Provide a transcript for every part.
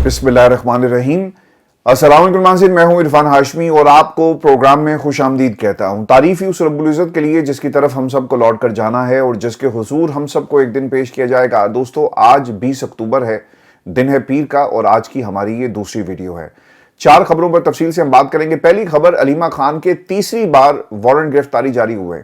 बिस्मिल्लाहिर्रहमानिर्रहीम। अस्सलाम वालेकुम नाज़रीन, मैं हूं इरफान हाशमी और आपको प्रोग्राम में खुश आमदीद कहता हूं। तारीफ ही उस रब्बुल इज़्ज़त के लिए जिसकी तरफ हम सबको लौट कर जाना है और जिसके हुजूर हम सबको एक दिन पेश किया जाएगा। दोस्तों, आज 20 अक्टूबर है, दिन है पीर का, और आज की हमारी ये दूसरी वीडियो है। 4 खबरों पर तफसील से हम बात करेंगे। पहली खबर, अलीमा खान के तीसरी बार वारंट गिरफ्तारी जारी हुए।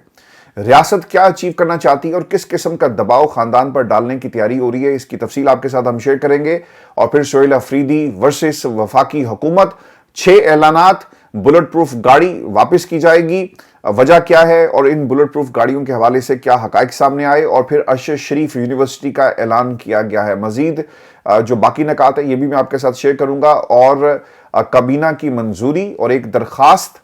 रियासत क्या अचीव करना चाहती है और किस किस्म का दबाव खानदान पर डालने की तैयारी हो रही है, इसकी तफसील आपके साथ हम शेयर करेंगे। और फिर सोहेल अफरीदी वर्सेस वफाकी हुकूमत, 6 ऐलानात, बुलेट प्रूफ गाड़ी वापस की जाएगी, वजह क्या है और इन बुलेट प्रूफ गाड़ियों के हवाले से क्या हकाइक सामने आए। और फिर अरशद शरीफ यूनिवर्सिटी का ऐलान किया गया है। मजीद जो बाकी नकात है ये भी मैं आपके साथ शेयर करूंगा। और काबीना की मंजूरी और एक दरखास्त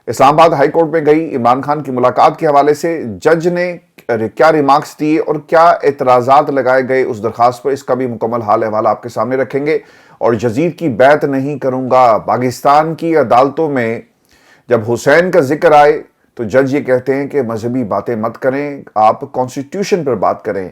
इस्लामाबाद हाई कोर्ट में गई। इमरान खान की मुलाकात के हवाले से जज ने क्या रिमार्क्स दिए और क्या एतराज़ात लगाए गए उस दरखास्त पर, इसका भी मुकम्मल हाल अहवाल आपके सामने रखेंगे। और यजीद की बैत नहीं करूंगा, पाकिस्तान की अदालतों में जब हुसैन का जिक्र आए तो जज ये कहते हैं कि मजहबी बातें मत करें, आप कॉन्स्टिट्यूशन पर बात करें।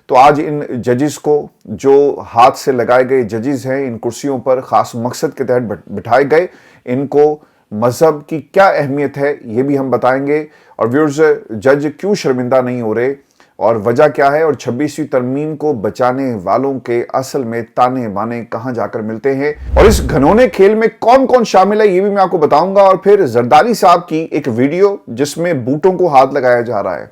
तो आज इन जजेस को, जो हाथ से लगाए गए जजेस हैं, इन कुर्सियों पर खास मकसद के तहत बिठाए गए, इनको मजहब की क्या अहमियत है ये भी हम बताएंगे। और व्यूअर्स, जज क्यों शर्मिंदा नहीं हो रहे और वजह क्या है, और 26वीं तरमीम को बचाने वालों के असल में ताने बाने कहां जाकर मिलते हैं, और इस घनौने खेल में कौन कौन शामिल है ये भी मैं आपको बताऊंगा। और फिर जरदारी साहब की एक वीडियो जिसमें बूटों को हाथ लगाया जा रहा है।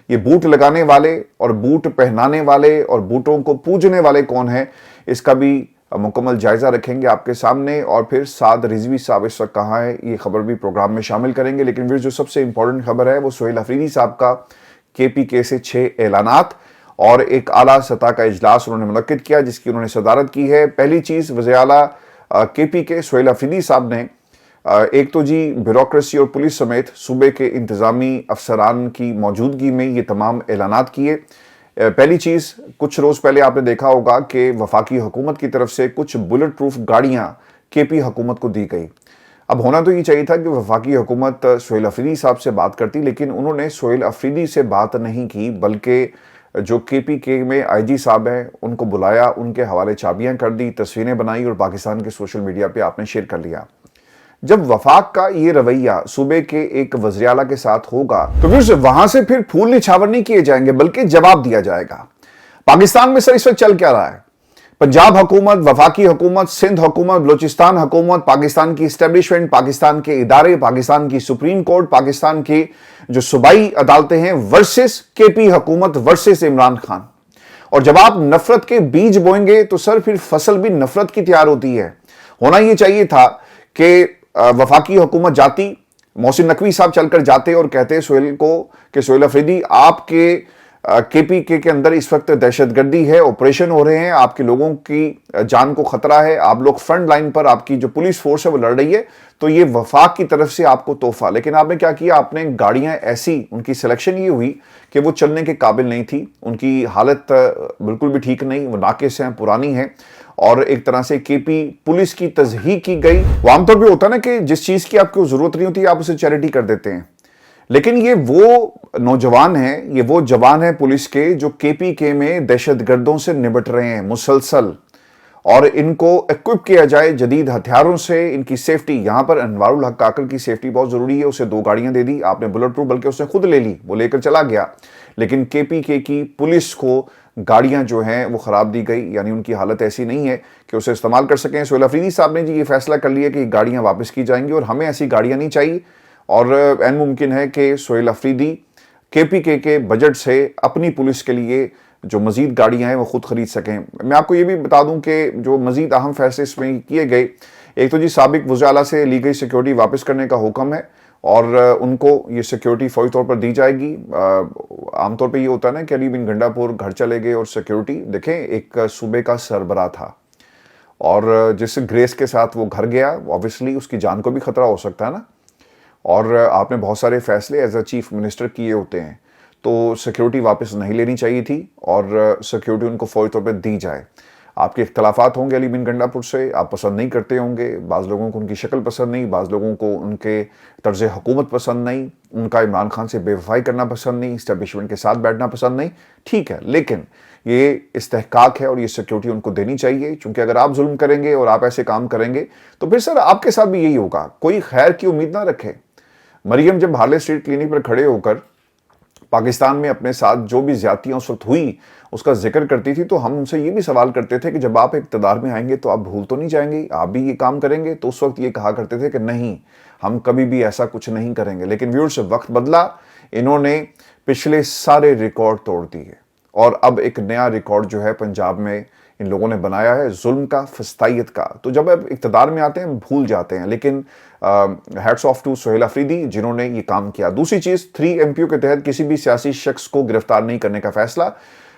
ये बूट लगाने वाले और बूट पहनाने वाले और बूटों को पूजने वाले कौन है, इसका भी मुकम्मल जायजा रखेंगे आपके सामने। और फिर साद रिजवी साहब इस वक्त कहाँ है, ये खबर भी प्रोग्राम में शामिल करेंगे। लेकिन फिर जो सबसे इंपॉर्टेंट खबर है वो सोहेल अफरीदी साहब का केपीके से 6 ऐलानात और एक आला सतह का इजलास उन्होंने मुनक्किद किया जिसकी उन्होंने सदारत की है। पहली चीज़, वज़ीर आला केपीके सोहेल अफरीदी साहब ने एक तो जी ब्यूरोक्रेसी और पुलिस समेत सूबे के इंतज़ामी अफसरान की मौजूदगी में ये तमाम ऐलानात किए। पहली चीज़, कुछ रोज़ पहले आपने देखा होगा कि वफाकी हुकूमत की तरफ से कुछ बुलेट प्रूफ गाड़ियाँ केपी हुकूमत को दी गई। अब होना तो ये चाहिए था कि वफाकी हुकूमत सोहेल अफरीदी साहब से बात करती, लेकिन उन्होंने सोहेल अफरीदी से बात नहीं की, बल्कि जो केपीके में आईजी साहब हैं उनको बुलाया, उनके हवाले चाबियाँ कर दी, तस्वीरें बनाई और पाकिस्तान के सोशल मीडिया पर आपने शेयर कर लिया। जब वफाक का ये रवैया सूबे के एक वज़ीर आला के साथ होगा तो फिर वहां से फिर फूल निछावर नहीं किए जाएंगे बल्कि जवाब दिया जाएगा। पाकिस्तान में सर इस वक्त चल क्या रहा है? पंजाब हुकूमत, वफाकी हुकूमत, सिंध हुकूमत, बलूचिस्तान हुकूमत, पाकिस्तान की इस्टेब्लिशमेंट, पाकिस्तान के इदारे, पाकिस्तान की सुप्रीम कोर्ट, पाकिस्तान की जो सूबाई अदालतें हैं वर्सेस केपी हुकूमत वर्सेस इमरान खान। और जब आप नफरत के बीज बोएंगे तो सर फिर फसल भी नफरत की तैयार होती है। होना यह चाहिए था कि वफाकी हुकूमत जाती, मोहसिन नकवी साहब चलकर जाते और कहते सोहेल को कि सोहेल अफरीदी, आपके केपीके के अंदर इस वक्त दहशतगर्दी है, ऑपरेशन हो रहे हैं, आपके लोगों की जान को खतरा है, आप लोग फ्रंट लाइन पर, आपकी जो पुलिस फोर्स है वो लड़ रही है, तो ये वफाक की तरफ से आपको तोहफा। लेकिन आपने क्या किया, आपने गाड़ियां ऐसी, उनकी सिलेक्शन ये हुई कि वो चलने के काबिल नहीं थी, उनकी हालत बिल्कुल भी ठीक नहीं, वो नाकिस हैं, पुरानी हैं, और एक तरह से केपी पुलिस की तज़हीक की गई। वो आमतौर पर होता है ना कि जिस चीज़ की आपको ज़रूरत नहीं होती आप उसे चैरिटी कर देते हैं। लेकिन ये वो नौजवान हैं, ये वो जवान हैं पुलिस के जो केपीके में दहशतगर्दों से निपट रहे हैं मुसलसल, और इनको इक्विप किया जाए जदीद हथियारों से, इनकी सेफ्टी। यहाँ पर अनवारुल हक काकर की सेफ्टी बहुत ज़रूरी है, उसे 2 गाड़ियाँ दे दी आपने बुलेट प्रूफ, बल्कि उसने खुद ले ली, वो लेकर चला गया। लेकिन केपीके की पुलिस को गाड़ियां जो हैं वो ख़राब दी गई, यानी उनकी हालत ऐसी नहीं है कि उसे इस्तेमाल कर सकें। सोहेल अफरीदी साहब ने जी ये फैसला कर लिया कि गाड़ियां वापस की जाएंगी और हमें ऐसी गाड़ियां नहीं चाहिए। और ऐन मुमकिन है कि सोहेल अफरीदी केपीके के बजट से अपनी पुलिस के लिए जो मज़ीद गाड़ियां हैं वो खुद खरीद सकें। मैं आपको ये भी बता दूं कि जो मज़ीद अहम फैसले इसमें किए गए, एक तो जी साबिक वज़ीर आला से ली गई सिक्योरिटी वापस करने का हुक्म है और उनको ये सिक्योरिटी फौरी तौर पर दी जाएगी। आमतौर पे ये होता है ना कि अली बिन गंडापुर घर चले गए और सिक्योरिटी, देखें एक सूबे का सरबराह था और जिस ग्रेस के साथ वो घर गया, ऑब्वियसली उसकी जान को भी खतरा हो सकता है ना, और आपने बहुत सारे फैसले एज अ चीफ मिनिस्टर किए होते हैं, तो सिक्योरिटी वापस नहीं लेनी चाहिए थी और सिक्योरिटी उनको फौरी तौर पर दी जाए। आपके इख्तलाफात होंगे अली बिन गंडापुर से, आप पसंद नहीं करते होंगे, बाज़ लोगों को उनकी शक्ल पसंद नहीं, बाज़ लोगों को उनके तर्ज़ हुकूमत पसंद नहीं, उनका इमरान खान से बेवफाई करना पसंद नहीं, इस्टेब्लिशमेंट के साथ बैठना पसंद नहीं, ठीक है। लेकिन یہ استحقاق ہے اور یہ سیکیورٹی ان کو دینی چاہیے، چونکہ اگر آپ ظلم کریں گے اور آپ ایسے کام کریں گے تو پھر سر آپ کے ساتھ بھی یہی ہوگا۔ کوئی خیر کی امید نہ رکھے۔ مریم جب ہارلے اسٹریٹ کلینک پر کھڑے ہو کر پاکستان میں اپنے ساتھ جو بھی زیادتیاں اس وقت ہوئی اس کا ذکر کرتی تھی تو ہم ان سے یہ بھی سوال کرتے تھے کہ جب آپ اقتدار میں آئیں گے تو آپ بھول تو نہیں جائیں گے، آپ بھی یہ کام کریں گے؟ تو اس وقت یہ کہا کرتے تھے کہ نہیں، ہم کبھی بھی ایسا کچھ نہیں کریں گے۔ لیکن ویورز، وقت بدلا، انہوں نے پچھلے سارے ریکارڈ توڑ دیے اور اب ایک نیا ریکارڈ جو ہے پنجاب میں ان لوگوں نے بنایا ہے، ظلم کا، فسطائیت کا۔ تو جب اب اقتدار میں آتے ہیں بھول جاتے ہیں، لیکن hats of two Sohail Afridi جنہوں نے یہ کام کیا۔ دوسری چیز، 3 MPO کے تحت کسی بھی سیاسی شخص کو گرفتار نہیں کرنے کا فیصلہ،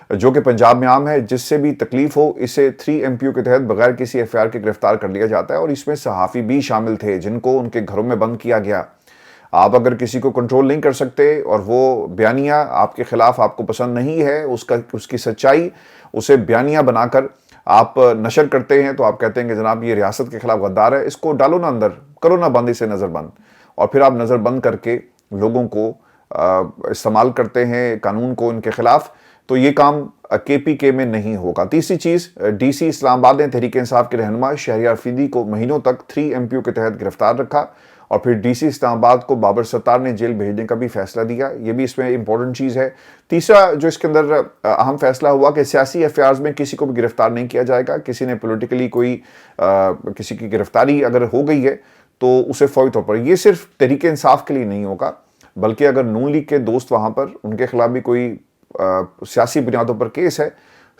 جو کہ پنجاب میں عام ہے، جس سے بھی تکلیف ہو اسے 3 MPO کے تحت بغیر کسی FIR کے گرفتار کر لیا جاتا ہے، اور اس میں صحافی بھی شامل تھے جن کو ان کے گھروں میں بند کیا گیا۔ آپ اگر کسی کو کنٹرول نہیں کر سکتے اور وہ بیانیہ آپ کے خلاف آپ کو پسند نہیں ہے، اس کی سچائی اسے بیانیہ بنا کر آپ نشر کرتے ہیں، تو آپ کہتے ہیں کہ جناب یہ ریاست کے خلاف غدار ہے، اس کو ڈالو نہ اندر، کرو نہ بند اسے نظر بند، اور پھر آپ نظر بند کر کے لوگوں کو استعمال کرتے ہیں قانون کو ان کے خلاف، تو یہ کام KPK میں نہیں ہوگا۔ تیسری چیز، DC اسلام آباد نے تحریک انصاف کے رہنما شہریار افریدی کو مہینوں تک 3 MPO کے تحت گرفتار رکھا، اور پھر DC اسلام آباد کو بابر ستار نے جیل بھیجنے کا بھی فیصلہ دیا۔ یہ بھی اس میں امپورٹنٹ چیز ہے۔ تیسرا جو اس کے اندر اہم فیصلہ ہوا کہ سیاسی FIRs میں کسی کو بھی گرفتار نہیں کیا جائے گا۔ کسی نے پولیٹیکلی کسی کی گرفتاری اگر ہو گئی ہے تو اسے فوری طور پر، یہ صرف تحریک انصاف کے لیے نہیں ہوگا، بلکہ اگر نون لیگ کے دوست وہاں پر ان کے خلاف بھی کوئی سیاسی بنیادوں پر کیس ہے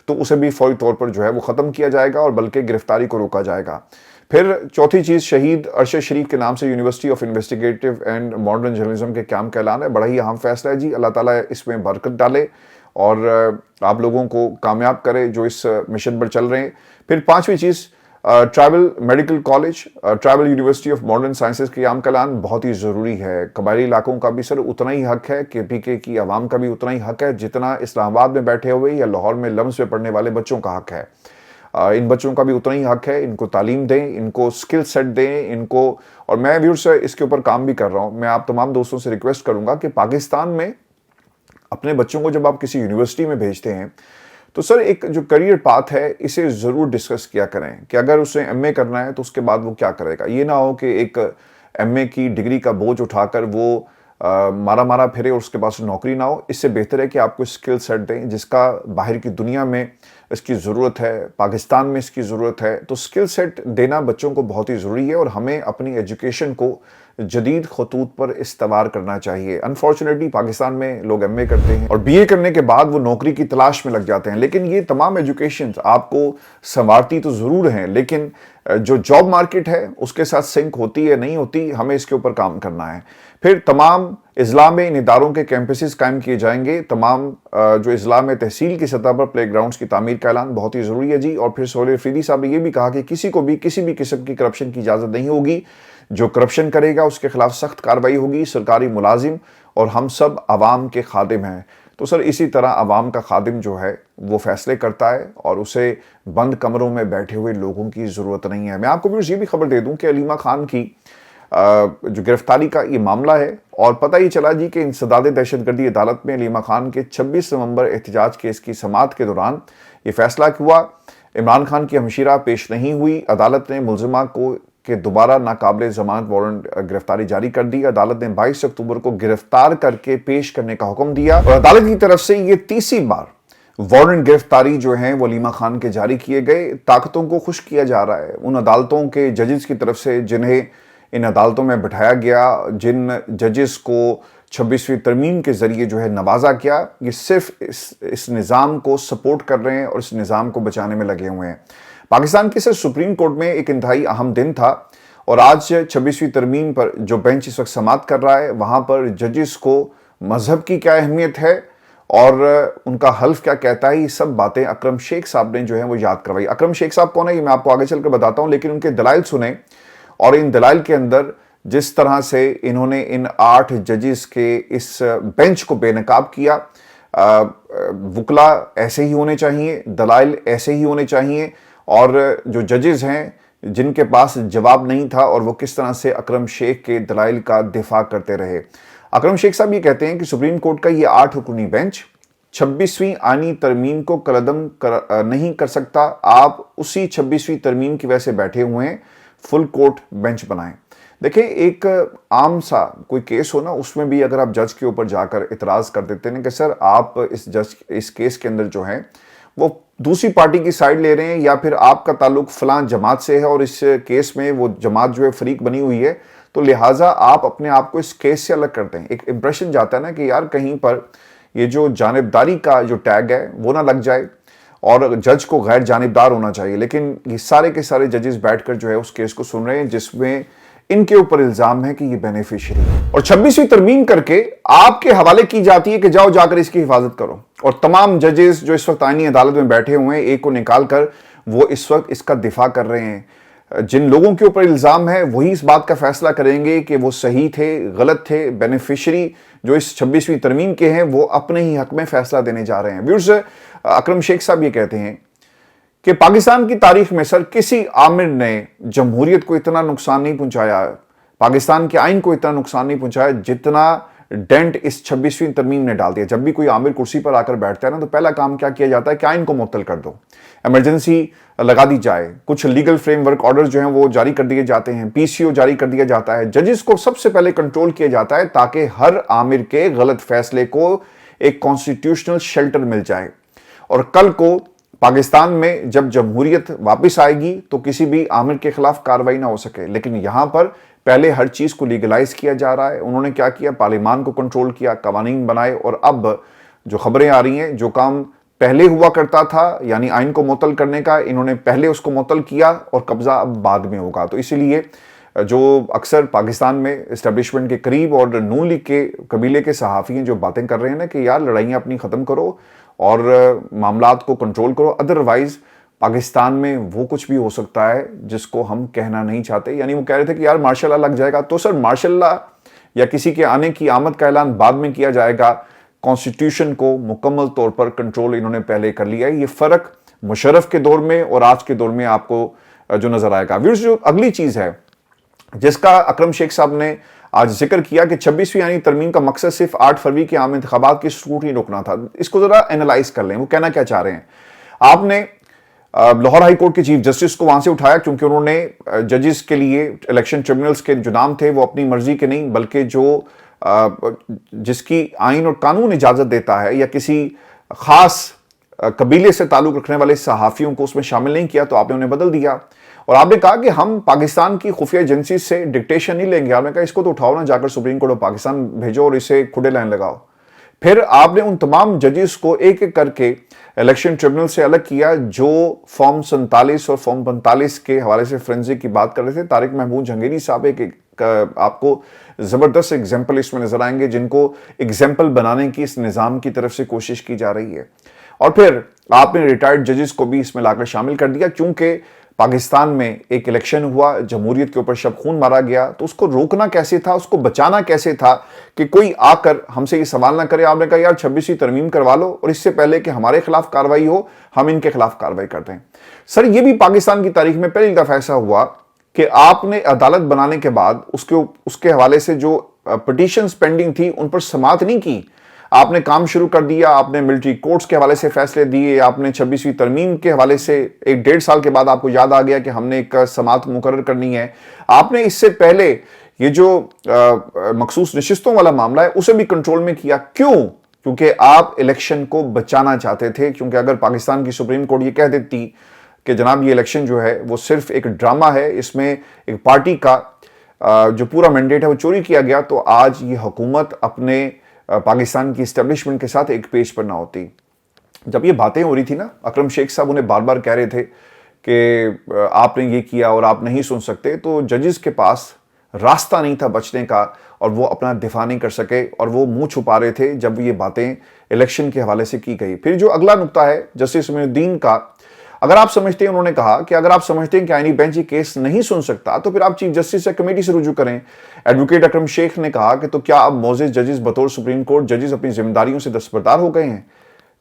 تو اسے بھی فوری طور پر جو ہے وہ ختم کیا جائے گا، اور بلکہ گرفتاری کو روکا جائے گا۔ پھر چوتھی چیز، شہید ارشد شریف کے نام سے university of investigative and modern journalism کے قیام کا اعلان ہے۔ بڑا ہی اہم فیصلہ ہے جی، اللہ تعالیٰ اس میں برکت ڈالے اور آپ لوگوں کو کامیاب کرے جو اس مشن پر چل رہے ہیں۔ پھر پانچویں چیز، tribal medical college, tribal university of modern sciences کے قیام کا اعلان بہت ہی ضروری ہے۔ قبائلی علاقوں کا بھی سر اتنا ہی حق ہے، KPK کی عوام کا بھی اتنا ہی حق ہے جتنا اسلام آباد میں بیٹھے ہوئے یا لاہور میں لمز میں پڑھنے والے بچوں کا حق ہے۔ ان بچوں کا بھی اتنا ہی حق ہے، ان کو تعلیم دیں، ان کو سکل سیٹ دیں، ان کو، اور میں ویورز اس کے اوپر کام بھی کر رہا ہوں۔ میں آپ تمام دوستوں سے ریکویسٹ کروں گا کہ پاکستان میں اپنے بچوں کو جب آپ کسی یونیورسٹی میں بھیجتے ہیں تو سر ایک جو کریئر پاتھ ہے اسے ضرور ڈسکس کیا کریں کہ اگر اسے MA کرنا ہے تو اس کے بعد وہ کیا کرے گا۔ یہ نہ ہو کہ ایک MA کی ڈگری کا بوجھ اٹھا کر وہ مارا پھرے اور اس کے پاس نوکری نہ ہو۔ اس سے بہتر ہے کہ آپ کو اسکل سیٹ دیں جس کا باہر کی دنیا میں اس کی ضرورت ہے، پاکستان میں اس کی ضرورت ہے۔ تو اسکل سیٹ دینا بچوں کو بہت ہی ضروری ہے، اور ہمیں اپنی ایجوکیشن کو جدید خطوط پر استوار کرنا چاہیے۔ انفارچونیٹلی پاکستان میں لوگ MA کرتے ہیں اور BA کرنے کے بعد وہ نوکری کی تلاش میں لگ جاتے ہیں، لیکن یہ تمام ایجوکیشنز آپ کو سنوارتی تو ضرور ہیں، لیکن جو جاب مارکیٹ ہے اس کے ساتھ سنک ہوتی ہے نہیں ہوتی، ہمیں اس کے اوپر کام کرنا ہے۔ پھر تمام اضلاع میں ان اداروں کے کیمپسز قائم کیے جائیں گے۔ تمام جو اضلاع میں تحصیل کی سطح پر پلے گراؤنڈز کی تعمیر کا اعلان بہت ہی ضروری ہے جی۔ اور پھر سہیل افریدی صاحب نے یہ بھی کہا کہ کسی کو بھی کسی بھی قسم کی کرپشن کی اجازت نہیں ہوگی، جو کرپشن کرے گا اس کے خلاف سخت کارروائی ہوگی۔ سرکاری ملازم اور ہم سب عوام کے خادم ہیں، تو سر اسی طرح عوام کا خادم جو ہے وہ فیصلے کرتا ہے اور اسے بند کمروں میں بیٹھے ہوئے لوگوں کی ضرورت نہیں ہے۔ میں آپ کو بھی یہ بھی خبر دے دوں کہ علیمہ خان کی جو گرفتاری کا یہ معاملہ ہے، اور پتہ ہی چلا جی کہ انسداد دہشت گردی عدالت میں علیمہ خان کے 26 نومبر احتجاج کیس کی سماعت کے دوران یہ فیصلہ ہوا۔ عمران خان کی ہمشیرہ پیش نہیں ہوئی، عدالت نے ملزمہ کو کہ دوبارہ ناقابل ضمانت وارنٹ گرفتاری جاری کر دی۔ عدالت نے 22 اکتوبر کو گرفتار کر کے پیش کرنے کا حکم دیا، اور عدالت کی طرف سے یہ تیسری بار وارنٹ گرفتاری جو ہیں وہ علیمہ خان کے جاری کیے گئے۔ طاقتوں کو خشک کیا جا رہا ہے، ان عدالتوں کے ججز کی طرف سے جنہیں ان عدالتوں میں بٹھایا گیا، جن ججز کو 26ویں ترمیم کے ذریعے جو ہے نوازا گیا، یہ صرف اس نظام کو سپورٹ کر رہے ہیں اور اس نظام کو بچانے میں لگے ہوئے ہیں۔ پاکستان کے سپریم کورٹ میں ایک انتہائی اہم دن تھا، اور آج 26ویں ترمیم پر جو بینچ اس وقت سماعت کر رہا ہے، وہاں پر ججز کو مذہب کی کیا اہمیت ہے اور ان کا حلف کیا کہتا ہے، یہ سب باتیں اکرم شیخ صاحب نے جو ہیں وہ یاد کروائی۔ اکرم شیخ صاحب کون ہے یہ میں آپ کو آگے چل کر بتاتا ہوں، لیکن ان کے دلائل سنیں، اور ان دلائل کے اندر جس طرح سے انہوں نے ان 8 ججز کے اس بینچ کو بے نقاب کیا۔ وکلا ایسے ہی ہونے چاہیے، دلائل ایسے ہی ہونے چاہیے، اور جو ججز ہیں جن کے پاس جواب نہیں تھا اور وہ کس طرح سے اکرم شیخ کے دلائل کا دفاع کرتے رہے۔ اکرم شیخ صاحب یہ کہتے ہیں کہ سپریم کورٹ کا یہ 8 رکنی بینچ 26वीं आईनी तरमीम को कलअदम नहीं कर सकता, आप उसी 26वीं तरमीम की वजह से बैठे हुए हैं, फुल कोर्ट बेंच बनाएं। देखिए, एक आम सा कोई केस हो ना, उसमें भी अगर आप जज के ऊपर जाकर इतराज़ कर देते हैं कि सर आप इस केस के अंदर जो है वो दूसरी पार्टी की साइड ले रहे हैं, या फिर आपका ताल्लुक फलां जमात से है और इस केस में वो जमात जो है फरीक बनी हुई है, तो लिहाजा आप अपने आप को इस केस से अलग करते हैं। एक इंप्रेशन जाता है ना कि यार कहीं पर ये जो जानिबदारी का जो टैग है वो ना लग जाए और जज को गैर जानिबदार होना चाहिए। लेकिन ये सारे के सारे जजेस बैठकर जो है उस केस को सुन रहे हैं जिसमें इनके ऊपर इल्जाम है कि ये बेनिफिशियरी है, और 26वीं तरमीम करके आपके हवाले की जाती है कि जाओ जाकर इसकी हिफाजत करो। और तमाम जजेस जो इस वक्त आईनी अदालत में बैठे हुए हैं, एक को निकाल कर वो इस वक्त इसका दिफा कर रहे हैं। जिन लोगों के ऊपर इल्जाम है वही इस बात का फैसला करेंगे कि वो सही थे, गलत थे। बेनिफिशियरी जो इस 26वीं तरमीम के हैं वो अपने ही हक में फैसला देने जा रहे हैं। व्यूअर्स, अकरम शेख साहब ये कहते हैं कि पाकिस्तान की तारीख में सर किसी आमिर ने जमहूरियत को इतना नुकसान नहीं पहुंचाया, पाकिस्तान के आइन को इतना नुकसान नहीं पहुंचाया जितना डेंट इस 26वीं तरमीम ने डाल दिया। जब भी कोई आमिर कुर्सी पर आकर बैठता है ना, तो पहला काम क्या किया जाता है कि आइन को मुअत्तल कर दो, इमरजेंसी लगा दी जाए, कुछ लीगल फ्रेमवर्क ऑर्डर जो हैं वो जारी कर दिए जाते हैं, पीसीओ जारी कर दिया जाता है, जजेस को सबसे पहले कंट्रोल किया जाता है ताकि हर आमिर के गलत फैसले को एक कॉन्स्टिट्यूशनल शेल्टर मिल जाए। और कल को पाकिस्तान में जब जमहूरियत वापस आएगी तो किसी भी आमिर के खिलाफ कार्रवाई ना हो सके। लेकिन यहां पर पहले हर चीज को लीगलाइज किया जा रहा है। उन्होंने क्या किया, पार्लियामान को कंट्रोल किया, कवानीन बनाए, और अब जो खबरें आ रही हैं, जो काम पहले हुआ करता था यानी आइन को मुअत्तल करने का, इन्होंने पहले उसको मुअत्तल किया और कब्जा अब बाद में होगा। तो इसीलिए जो अक्सर पाकिस्तान में इस्टेब्लिशमेंट के करीब और नून लीग के कबीले के सहाफ़ी हैं जो बातें कर रहे हैं ना कि यार लड़ाइयाँ अपनी ख़त्म करो और मामलात को कंट्रोल करो, अदरवाइज पाकिस्तान में वो कुछ भी हो सकता है जिसको हम कहना नहीं चाहते। यानी वो कह रहे थे कि यार मार्शल लॉ लग जाएगा, तो सर मार्शल लॉ या किसी के आने की आमद का ऐलान बाद में किया जाएगा, कॉन्स्टिट्यूशन को मुकम्मल तौर पर कंट्रोल इन्होंने पहले कर लिया है। ये फ़र्क मुशर्रफ के दौर में और आज के दौर में आपको जो नजर आएगा। व्यूअर्स, जो अगली चीज़ है जिसका अकरम शेख साहब ने आज जिक्र किया कि 26वीं यानी तरमीम का मकसद सिर्फ 8 फरवरी के आम इंतखाबात की स्क्रूटनी रोकना था। इसको जरा एनालाइज कर लें, वो कहना क्या चाह रहे हैं। आपने लाहौर हाई कोर्ट के चीफ जस्टिस को वहां से उठाया क्योंकि उन्होंने जजेस के लिए इलेक्शन ट्रिब्यूनल्स के जो नाम थे वो अपनी मर्जी के नहीं बल्कि जो जिसकी आइन और कानून इजाजत देता है या किसी खास कबीले से ताल्लुक रखने वाले सहाफियों को उसमें शामिल नहीं किया, तो आपने उन्हें बदल दिया और आपने कहा कि हम पाकिस्तान की खुफिया एजेंसी से डिक्टेशन नहीं लेंगे। आपने कहा इसको तो उठाओ ना, जाकर सुप्रीम कोर्ट ऑफ पाकिस्तान भेजो और इसे खुले लाइन लगाओ। फिर आपने उन तमाम जजेस को एक एक करके इलेक्शन ट्रिब्यूनल से अलग किया जो फॉर्म 47 और फॉर्म 45 के हवाले से फोरेंसिक की बात कर रहे थे। तारिक महमूद जहांगीरी साहब एक आपको जबरदस्त एग्जाम्पल इसमें नजर आएंगे जिनको एग्जाम्पल बनाने की इस निजाम की तरफ से कोशिश की जा रही है। और फिर आपने रिटायर्ड जजेस को भी इसमें लाकर शामिल कर दिया क्योंकि पाकिस्तान में एक इलेक्शन हुआ, जमहूरियत के ऊपर शब खून मारा गया, तो उसको रोकना कैसे था, उसको बचाना कैसे था कि कोई आकर हमसे ये सवाल ना करे। आपने कहा यार 26वीं तरमीम करवा लो और इससे पहले कि हमारे खिलाफ कार्रवाई हो हम इनके खिलाफ कार्रवाई करते हैं। सर ये भी पाकिस्तान की तारीख में पहली दफा ऐसा हुआ कि आपने अदालत बनाने के बाद उसके हवाले से जो पिटीशंस पेंडिंग थी उन पर समाअत नहीं की, आपने काम शुरू कर दिया। आपने मिलिट्री कोर्ट्स के हवाले से फैसले दिए, आपने 26वीं तरमीम के हवाले से 1-1.5 साल के बाद आपको याद आ गया कि हमने एक समाअत मुकर्रर करनी है। आपने इससे पहले ये जो मखसूस नशिस्तों वाला मामला है उसे भी कंट्रोल में किया। क्यों? क्योंकि आप इलेक्शन को बचाना चाहते थे। क्योंकि अगर पाकिस्तान की सुप्रीम कोर्ट ये कह देती कि जनाब ये इलेक्शन जो है वो सिर्फ एक ड्रामा है, इसमें एक पार्टी का जो पूरा मैंडेट है वो चोरी किया गया, तो आज ये हुकूमत अपने पाकिस्तान की इस्टेब्लिशमेंट के साथ एक पेज पर ना होती। जब ये बातें हो रही थी ना, अकरम शेख साहब उन्हें बार बार कह रहे थे कि आपने ये किया और आप नहीं सुन सकते, तो जजेस के पास रास्ता नहीं था बचने का और वो अपना दिफा नहीं कर सके और वो मुंह छुपा रहे थे जब ये बातें इलेक्शन के हवाले से की गई। फिर जो अगला नुक्ता है जस्टिस मोइनुद्दीन का, अगर आप समझते हैं, उन्होंने कहा कि अगर आप समझते हैं कि आईनी बेंच ये केस नहीं सुन सकता तो फिर आप चीफ जस्टिस या कमेटी से रुजू करें। एडवोकेट अकरम शेख ने कहा कि तो क्या अब मोजेस जजेस बतौर सुप्रीम कोर्ट जजेस अपनी जिम्मेदारियों से दस्तबरदार हो गए हैं?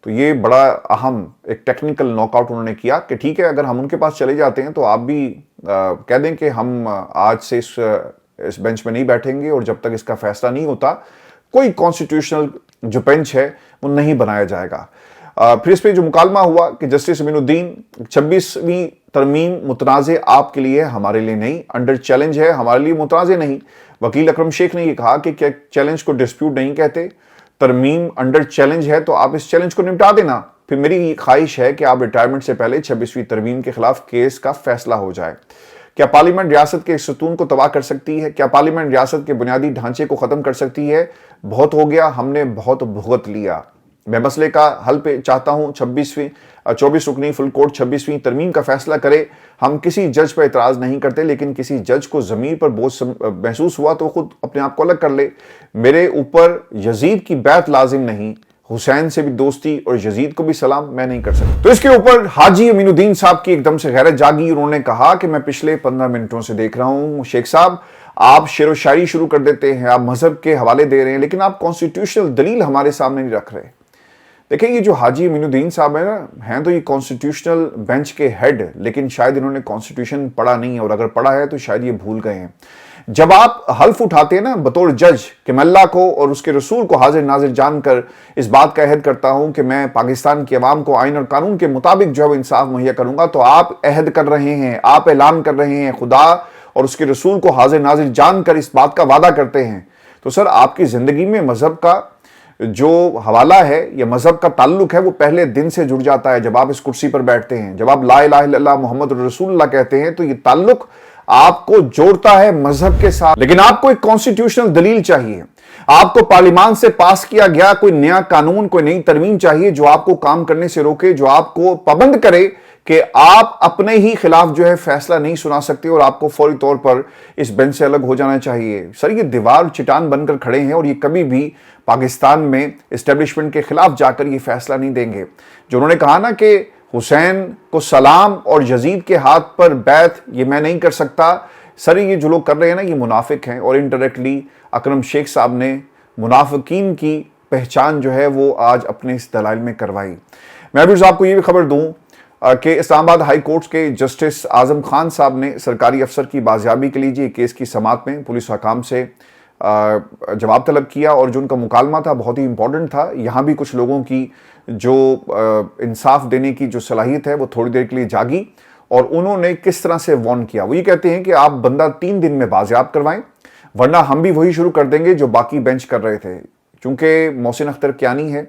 तो ये बड़ा अहम एक टेक्निकल नॉकआउट उन्होंने किया कि ठीक है, अगर हम उनके पास चले जाते हैं तो आप भी कह दें कि हम आज से इस बेंच में नहीं बैठेंगे और जब तक इसका फैसला नहीं होता कोई कॉन्स्टिट्यूशनल जो बेंच है वो नहीं बनाया जाएगा। फिर इस पर जो मुकालमा हुआ कि जस्टिस अमीनुद्दीन 26वीं तरमीम मुतनाज़े आपके लिए, हमारे लिए नहीं, अंडर चैलेंज है, हमारे लिए मुतनाज़े नहीं। वकील अकरम शेख ने ये कहा कि क्या चैलेंज को डिस्प्यूट नहीं कहते, तरमीम अंडर चैलेंज है तो आप इस चैलेंज को निपटा देना। फिर मेरी ये ख्वाहिश है कि आप रिटायरमेंट से पहले 26वीं तरमीम के खिलाफ केस का फैसला हो जाए। क्या पार्लियामेंट रियासत के इस सतून को तबाह कर सकती है? क्या पार्लियामेंट रियासत के बुनियादी ढांचे को खत्म कर सकती है? बहुत हो गया, हमने बहुत भुगत लिया। मैं मसले का हल पे चाहता हूं 24 रुकनी फुल कोर्ट 26वीं तरमीम का फैसला करे। हम किसी जज पर इतराज नहीं करते, लेकिन किसी जज को ज़मीर पर बोझ महसूस हुआ तो खुद अपने आप को अलग कर ले। मेरे ऊपर यजीद की बैत लाजिम नहीं, हुसैन से भी दोस्ती और यजीद को भी सलाम मैं नहीं कर सकता। तो इसके ऊपर हाजी अमीनुद्दीन साहब की एकदम से गैरत जागी। उन्होंने कहा कि मैं पिछले 15 मिनटों से देख रहा हूं शेख साहब, आप शेर व शायरी शुरू कर देते हैं, आप मजहब के हवाले दे रहे हैं, लेकिन आप कॉन्स्टिट्यूशनल दलील हमारे सामने नहीं रख रहे। देखिए, ये जो हाजी अमीनुद्दीन साहब है ना, हैं तो ये कॉन्स्टिट्यूशनल बेंच के हेड, लेकिन शायद इन्होंने कॉन्स्टिट्यूशन पढ़ा नहीं है, और अगर पढ़ा है तो शायद ये भूल गए हैं। जब आप हल्फ उठाते हैं ना बतौर जज कि मैं अल्लाह को और उसके रसूल को हाजिर नाजिर जानकर इस बात का अहद करता हूं कि मैं पाकिस्तान की अवाम को आइन और कानून के मुताबिक जो है इंसाफ मुहैया करूंगा, तो आप अहद कर रहे हैं, आप ऐलान कर रहे हैं, खुदा और उसके रसूल को हाजिर नाजिर जानकर इस बात का वादा करते हैं। तो सर, आपकी जिंदगी में मजहब का जो हवाला है या मजहब का ताल्लुक है वो पहले दिन से जुड़ जाता है जब आप इस कुर्सी पर बैठते हैं। जब आप ला इलाहा इल्लल्लाह मुहम्मद रसूलुल्लाह कहते हैं तो ये ताल्लुक आपको जोड़ता है मजहब के साथ। लेकिन आपको एक कॉन्स्टिट्यूशनल दलील चाहिए, आपको पार्लियामान से पास किया गया कोई नया कानून, कोई नई तरमीम चाहिए जो आपको काम करने से रोके, जो आपको पाबंद करे कि आप अपने ही खिलाफ जो है फैसला नहीं सुना सकते और आपको फौरी तौर पर इस बेंच से अलग हो जाना चाहिए। सर, ये दीवार चिटान बनकर खड़े हैं और ये कभी भी पाकिस्तान में एस्टेब्लिशमेंट के खिलाफ जाकर ये फैसला नहीं देंगे। जो उन्होंने कहा ना कि हुसैन को सलाम और यजीद के हाथ पर बैत ये मैं नहीं कर सकता, सर ये जो लोग कर रहे हैं ना ये मुनाफिक हैं, और इनडायरेक्टली अकरम शेख साहब ने मुनाफिकीन की पहचान जो है वो आज अपने इस दलाइल में करवाई। मैं भी आपको ये भी खबर दूं कि इस्लामाबाद हाई कोर्ट के जस्टिस आजम खान साहब ने सरकारी अफसर की बाजियाबी के लिए केस की समात में पुलिस हकाम से जवाब तलब किया, और जो उनका मुकालमा था बहुत ही इंपॉर्टेंट था। यहाँ भी कुछ लोगों की जो इंसाफ देने की जो सलाहियत है वो थोड़ी देर के लिए जागी, और उन्होंने किस तरह से वार्न किया। वो ये कहते हैं कि आप बंदा 3 दिन में बाजियाब करवाएं, वरना हम भी वही शुरू कर देंगे जो बाकी बेंच कर रहे थे। चूंकि मोहसिन अख्तर कियानी है,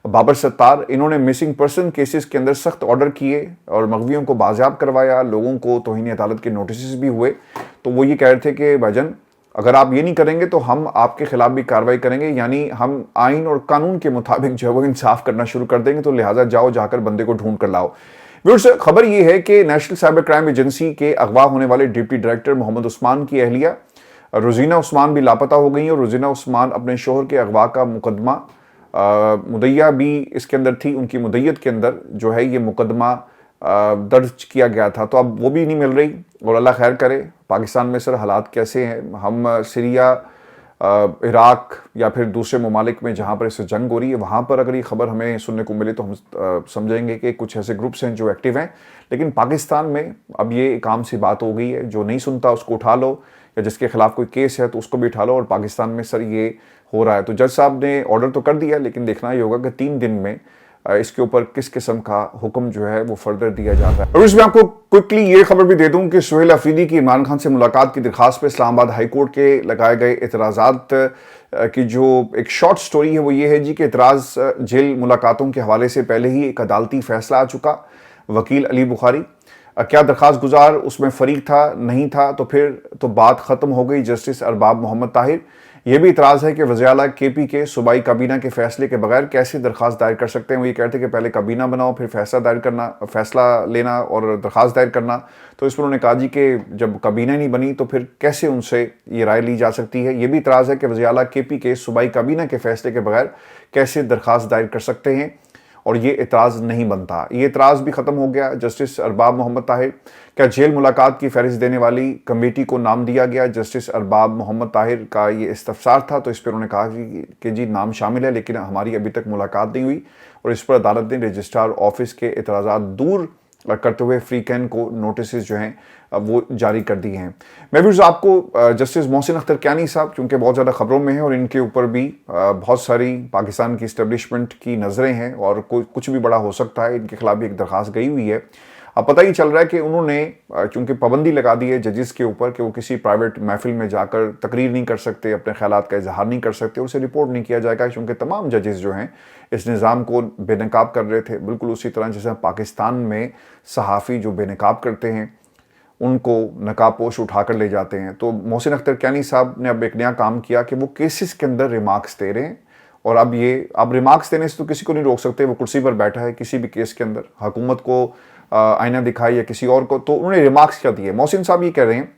बाबर सत्तार, इन्होंने मिसिंग पर्सन केसेस के अंदर सख्त ऑर्डर किए और मगवियों को बाजियाब करवाया, लोगों को तौहीन अदालत के नोटिस भी हुए। तो वो ये कह रहे थे कि भाईजान अगर आप ये नहीं करेंगे तो हम आपके खिलाफ भी कार्रवाई करेंगे, यानी हम आइन और कानून के मुताबिक जो है वो इंसाफ करना शुरू कर देंगे, तो लिहाजा जाओ जाकर बंदे को ढूंढ कर लाओ। व्यूअर्स, खबर ये है कि नेशनल साइबर क्राइम एजेंसी के अगवा होने वाले डिप्टी डायरेक्टर मोहम्मद उस्मान की अहलिया रोजीना उस्मान भी लापता हो गई, और रोजीना उस्मान अपने शोहर के अगवा का मुकदमा मुदैया भी इसके अंदर थी, उनकी मुदैयत के अंदर जो है ये मुकदमा दर्ज किया गया था, तो अब वो भी नहीं मिल रही। और अल्लाह खैर करे। पाकिस्तान में सर हालात कैसे हैं, हम सीरिया, इराक या फिर दूसरे ममालिक में जहाँ पर इससे जंग हो रही है वहाँ पर अगर ये खबर हमें सुनने को मिले तो हम समझेंगे कि कुछ ऐसे ग्रुप्स हैं जो एक्टिव हैं। लेकिन पाकिस्तान में अब ये एक आम सी बात हो गई है, जो नहीं सुनता उसको उठा लो, या जिसके खिलाफ कोई केस है तो उसको भी उठा लो, और पाकिस्तान में सर ये हो रहा है। तो जज साहब ने ऑर्डर तो कर दिया, लेकिन देखना ही होगा कि 3 दिन में इसके ऊपर किस किस्म का हुक्म जो है वो फर्दर दिया जाता है। और इसमें आपको क्विकली ये खबर भी दे दूं कि सुहेल अफरीदी की इमरान खान से मुलाकात की दरखास्त पे इस्लामाबाद हाई कोर्ट के लगाए गए एतराज़ात की जो एक शॉर्ट स्टोरी है वो ये है जी कि एतराज़ जेल मुलाकातों के हवाले से पहले ही एक अदालती फैसला आ चुका। वकील अली बुखारी क्या दरखास्त गुजार उसमें फरीक था, नहीं था, तो फिर तो बात ख़त्म हो गई। जस्टिस अरबाब मोहम्मद ताहिर, यह भी इतराज़ है कि वज़ीर-ए-आला KP के सूबाई काबीना के फैसले के बगैर कैसे दरखास्त दायर कर सकते हैं। वो ये कहते हैं कि पहले काबीना बनाओ, फिर फैसला लेना और दरखास्त दायर करना। तो इस पर उन्होंने कहा जी कि जब काबीना नहीं बनी तो फिर कैसे उनसे ये राय ली जा सकती है। ये भी इतराज़ है कि वज़ीर-ए-आला KP के सूबाई काबीना के फैसले के बगैर कैसे दरखास्त दायर कर सकते हैं, और ये इतराज़ नहीं बनता। ये इतराज़ भी ख़त्म हो गया। जस्टिस अरबाब मोहम्मद ताहिर, क्या जेल मुलाकात की फहरिस्त देने वाली कमेटी को नाम दिया गया? जस्टिस अरबाब मोहम्मद ताहिर का ये इस्तफसार था, तो इस पर उन्होंने कहा कि जी नाम शामिल है, लेकिन हमारी अभी तक मुलाकात नहीं हुई, और इस पर अदालत ने रजिस्ट्रार ऑफिस के इतराज़ात दूर करते हुए फ्री कैन को नोटिस जो हैं वो जारी कर दिए हैं। मैं भी आपको जस्टिस मोहसिन अख्तर कियानी साहब चूँकि बहुत ज़्यादा खबरों में हैं और इनके ऊपर भी बहुत सारी पाकिस्तान की इस्टेब्लिशमेंट की नज़रें हैं और कुछ भी बड़ा हो सकता है, इनके खिलाफ भी एक दरख्वास्त गई हुई है। अब पता ही चल रहा है कि उन्होंने चूंकि पाबंदी लगा दी है जजेस के ऊपर कि वो किसी प्राइवेट महफिल में जाकर तकरीर नहीं कर सकते, अपने ख्यालात का इजहार नहीं कर सकते, उसे रिपोर्ट नहीं किया जाएगा, क्योंकि तमाम जजेस जो हैं इस निज़ाम को बेनकाब कर रहे थे, बिल्कुल उसी तरह जैसे पाकिस्तान में सहाफ़ी जो बेनकाब करते हैं उनको नकाबपोश उठा कर ले जाते हैं। तो मोहसिन अख्तर कियानी साहब ने अब एक नया काम किया कि वो केसेस के अंदर रिमार्क्स दे रहे हैं, और अब रिमार्क्स देने से तो किसी को नहीं रोक सकते, वो कुर्सी पर बैठा है किसी भी केस के अंदर, हुकूमत को आईना दिखाई या किसी और को, तो उन्होंने रिमार्क्स क्या दिए। मोहसिन साहब ये कह रहे हैं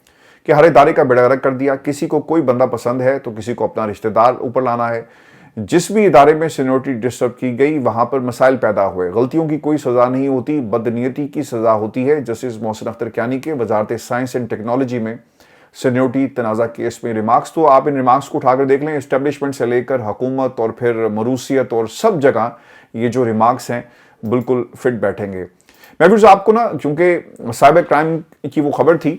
कि हर इदारे का बेड़ा गर्क कर दिया, किसी को कोई बंदा पसंद है तो किसी को अपना रिश्तेदार ऊपर लाना है, जिस भी इदारे में सीनियरिटी डिस्टर्ब की गई वहां पर मसाइल पैदा हुए, गलतियों की कोई सजा नहीं होती, बदनीयती की सजा होती है। जस्टिस मोहसिन अख्तर कियानी के वजारत साइंस एंड टेक्नोलॉजी में सीनियरिटी तनाज़ा केस में रिमार्क्स, तो आप इन रिमार्क्स को उठाकर देख लें, एस्टेब्लिशमेंट से लेकर हुकूमत और फिर मरूसियत और सब जगह ये जो रिमार्क्स हैं बिल्कुल फिट बैठेंगे। मैं फिर आपको ना, क्योंकि साइबर क्राइम की वो खबर थी,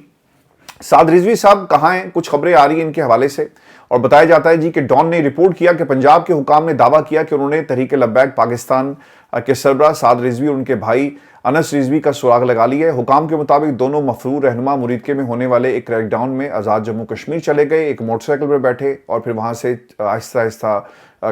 साद रिजवी साहब कहाँ हैं, कुछ खबरें आ रही हैं इनके हवाले से, और बताया जाता है जी कि डॉन ने रिपोर्ट किया कि पंजाब के हुकाम ने दावा किया कि उन्होंने तहरीक लब्बैक पाकिस्तान के सरबराह साद रिजवी और उनके भाई अनस रिजवी का सुराग लगा लिया है। हुकाम के मुताबिक दोनों मफरूर रहनुमा मुरीदके में होने वाले एक क्रैकडाउन में आज़ाद जम्मू कश्मीर चले गए, एक मोटरसाइकिल पर बैठे और फिर वहाँ से आहिस्ता आहिस्ता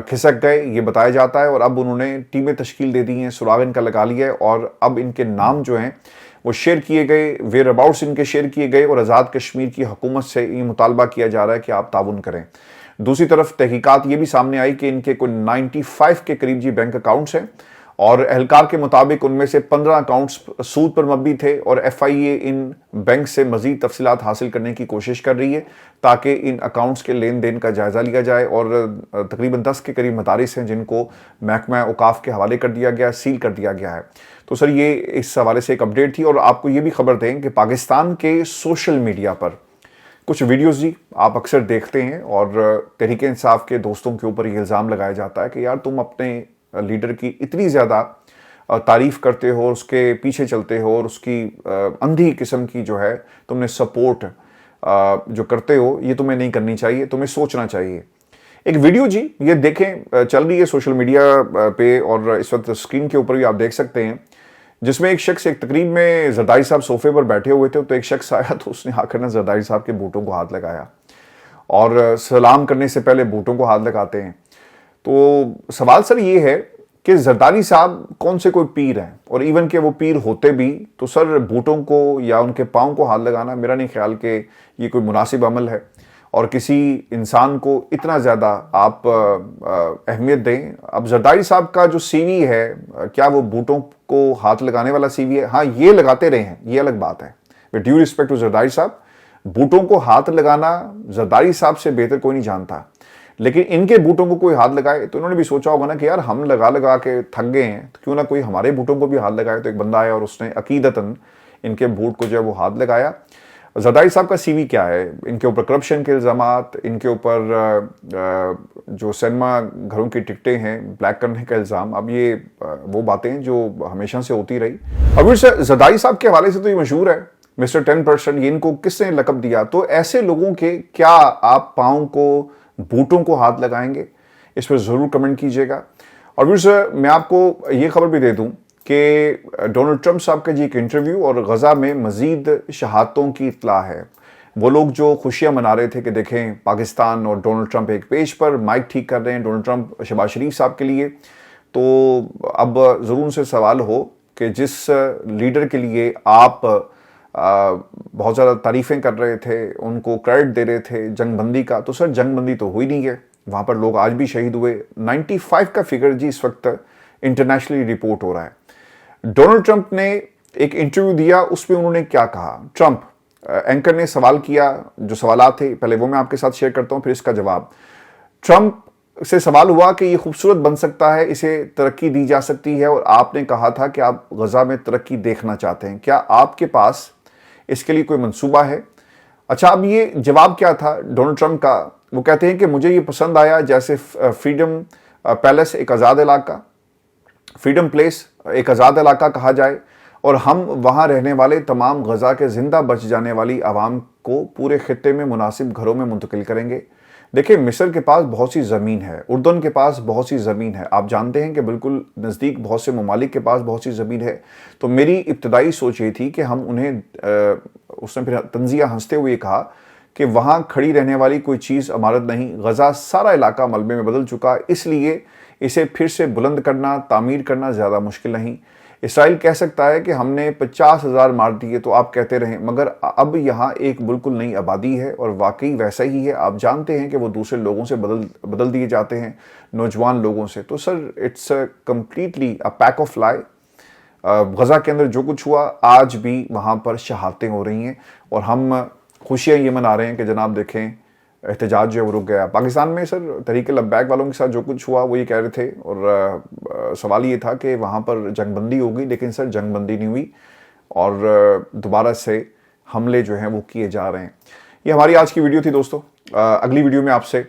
खिसक गए, ये बताया जाता है। और अब उन्होंने टीमें तश्कील दे दी हैं, सुराग इनका लगा लिया है, और अब इनके नाम जो हैं वो शेयर किए गए, वेयर अबाउट्स इनके शेयर किए गए, और आज़ाद कश्मीर की हुकूमत से ये मुतालबा किया जा रहा है कि आप ताउन करें। दूसरी तरफ तहकीकात ये भी सामने आई कि इनके कोई 95 के करीब जी बैंक अकाउंट्स हैं, और एहलकार के मुताबिक उनमें से 15 अकाउंट्स सूद पर मबनी थे, और FIA इन बैंक से मजीद तफसीलात हासिल करने की कोशिश कर रही है ताकि इन अकाउंट्स के लेन देन का जायज़ा लिया जाए। और तकरीबन 10 के करीब मदारिस हैं जिनको महकमा औकाफ के हवाले कर दिया गया, सील कर दिया गया है। तो सर ये इस हवाले से एक अपडेट थी। और आपको ये भी खबर दें कि पाकिस्तान के सोशल मीडिया पर कुछ वीडियोस जी आप अक्सर देखते हैं, और तहरीक इंसाफ के दोस्तों के ऊपर ये इल्ज़ाम लगाया जाता है कि यार तुम अपने लीडर की इतनी ज़्यादा तारीफ़ करते हो, उसके पीछे चलते हो, और उसकी अंधी किस्म की जो है तुमने सपोर्ट जो करते हो, ये तुम्हें नहीं करनी चाहिए, तुम्हें सोचना चाहिए। एक वीडियो जी ये देखें, चल रही है सोशल मीडिया पे, और इस वक्त स्क्रीन के ऊपर भी आप देख सकते हैं, जिसमें एक शख्स एक तकरीब में जरदारी साहब सोफे पर बैठे हुए थे, तो एक शख्स आया तो उसने आकर ना जरदारी साहब के बूटों को हाथ लगाया, और सलाम करने से पहले बूटों को हाथ लगाते हैं। तो सवाल सर ये है कि जरदारी साहब कौन से कोई पीर हैं, और इवन के वो पीर होते भी तो सर बूटों को या उनके पाँव को हाथ लगाना मेरा नहीं ख्याल कि ये कोई मुनासिब अमल है, और किसी इंसान को इतना ज़्यादा आप अहमियत दें। अब जरदारी साहब का जो CV है, क्या वो बूटों को हाथ लगाने वाला CV है? हाँ, ये लगाते रहे हैं, ये अलग बात है। With due respect to Zardari sahab, बूटों को हाथ लगाना जरदारी साहब से बेहतर कोई नहीं जानता, लेकिन इनके बूटों को कोई हाथ लगाए तो इन्होंने भी सोचा होगा ना कि यार हम लगा लगा के थक गए हैं, तो क्यों ना कोई हमारे बूटों को भी हाथ लगाए। तो एक बंदा आया और उसने अकीदतन इनके बूट को जो है वो हाथ लगाया। जरदारी साहब का CV क्या है? इनके ऊपर करप्शन के इल्ज़ामात, इनके ऊपर जो सिनेमा घरों की टिकटें हैं ब्लैक करने का इल्ज़ाम। अब ये वो बातें जो हमेशा से होती रही। अब जरदारी साहब के हवाले से तो ये मशहूर है मिस्टर 10%, ये इनको किसने लक़ब दिया? तो ऐसे लोगों के क्या आप पाँव को, बूटों को हाथ लगाएंगे? इस पर ज़रूर कमेंट कीजिएगा। और फिर मैं आपको ये खबर भी दे दूं कि डोनाल्ड ट्रंप साहब का जी एक इंटरव्यू, और गज़ा में मज़ीद शहादतों की इत्तला है। वो लोग जो खुशियां मना रहे थे कि देखें पाकिस्तान और डोनाल्ड ट्रंप एक पेज पर माइक ठीक कर रहे हैं डोनाल्ड ट्रंप शहबाज शरीफ साहब के लिए, तो अब ज़रूर उनसे सवाल हो कि जिस लीडर के लिए आप बहुत ज़्यादा तारीफ़ें कर रहे थे, उनको क्रेडिट दे रहे थे जंगबंदी का, तो सर जंगबंदी तो हुई नहीं है, वहाँ पर लोग आज भी शहीद हुए। 95 का फिगर जी इस वक्त इंटरनेशनली रिपोर्ट हो रहा है। डोनाल्ड ट्रंप ने एक इंटरव्यू दिया, उसमें उन्होंने क्या कहा? ट्रंप एंकर ने सवाल किया, जो सवालात थे पहले वो मैं आपके साथ शेयर करता हूँ, फिर इसका जवाब। ट्रंप से सवाल हुआ कि ये खूबसूरत बन सकता है, इसे तरक्की दी जा सकती है, और आपने कहा था कि आप गज़ा में तरक्की देखना चाहते हैं, क्या आपके पास इसके लिए कोई मंसूबा है? अच्छा, अब ये जवाब क्या था डोनाल्ड ट्रंप का? वो कहते हैं कि मुझे ये पसंद आया जैसे फ्रीडम पैलेस एक आज़ाद इलाका, फ्रीडम प्लेस एक आज़ाद इलाका कहा जाए, اور ہم وہاں رہنے والے تمام غزہ کے زندہ بچ جانے والی عوام کو پورے خطے میں مناسب گھروں میں منتقل کریں گے۔ دیکھیں مصر کے پاس بہت سی زمین ہے، اردن کے پاس بہت سی زمین ہے، آپ جانتے ہیں کہ بالکل نزدیک بہت سے ممالک کے پاس بہت سی زمین ہے۔ تو میری ابتدائی سوچ یہ تھی کہ ہم انہیں اس نے پھر تنزیہ ہنستے ہوئے کہا کہ وہاں کھڑی رہنے والی کوئی چیز عمارت نہیں، غزہ سارا علاقہ ملبے میں بدل چکا، اس لیے اسے پھر سے بلند کرنا، تعمیر کرنا زیادہ مشکل نہیں۔ اسرائیل کہہ سکتا ہے کہ ہم نے 50,000 مار دیے تو آپ کہتے رہیں، مگر اب یہاں ایک بالکل نئی آبادی ہے اور واقعی ویسا ہی ہے۔ آپ جانتے ہیں کہ وہ دوسرے لوگوں سے بدل دیے جاتے ہیں، نوجوان لوگوں سے۔ تو sir it's completely a pack of lie. Gaza کے اندر جو کچھ ہوا آج بھی وہاں پر شہادتیں ہو رہی ہیں اور ہم خوشیاں یہ منا رہے ہیں کہ جناب دیکھیں احتجاج جو ہے وہ رک گیا۔ پاکستان میں سر تحریک لبیک والوں کے ساتھ جو کچھ ہوا وہ یہ کہہ رہے تھے، اور سوال یہ تھا کہ وہاں پر جنگ بندی ہوگی، لیکن سر جنگ بندی نہیں ہوئی اور دوبارہ سے حملے جو ہیں وہ کیے جا رہے ہیں۔ یہ ہماری آج کی ویڈیو تھی دوستو۔ اگلی ویڈیو میں آپ سے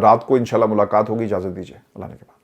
رات کو انشاءاللہ ملاقات ہوگی۔ اجازت دیجیے، اللہ نے کے بعد۔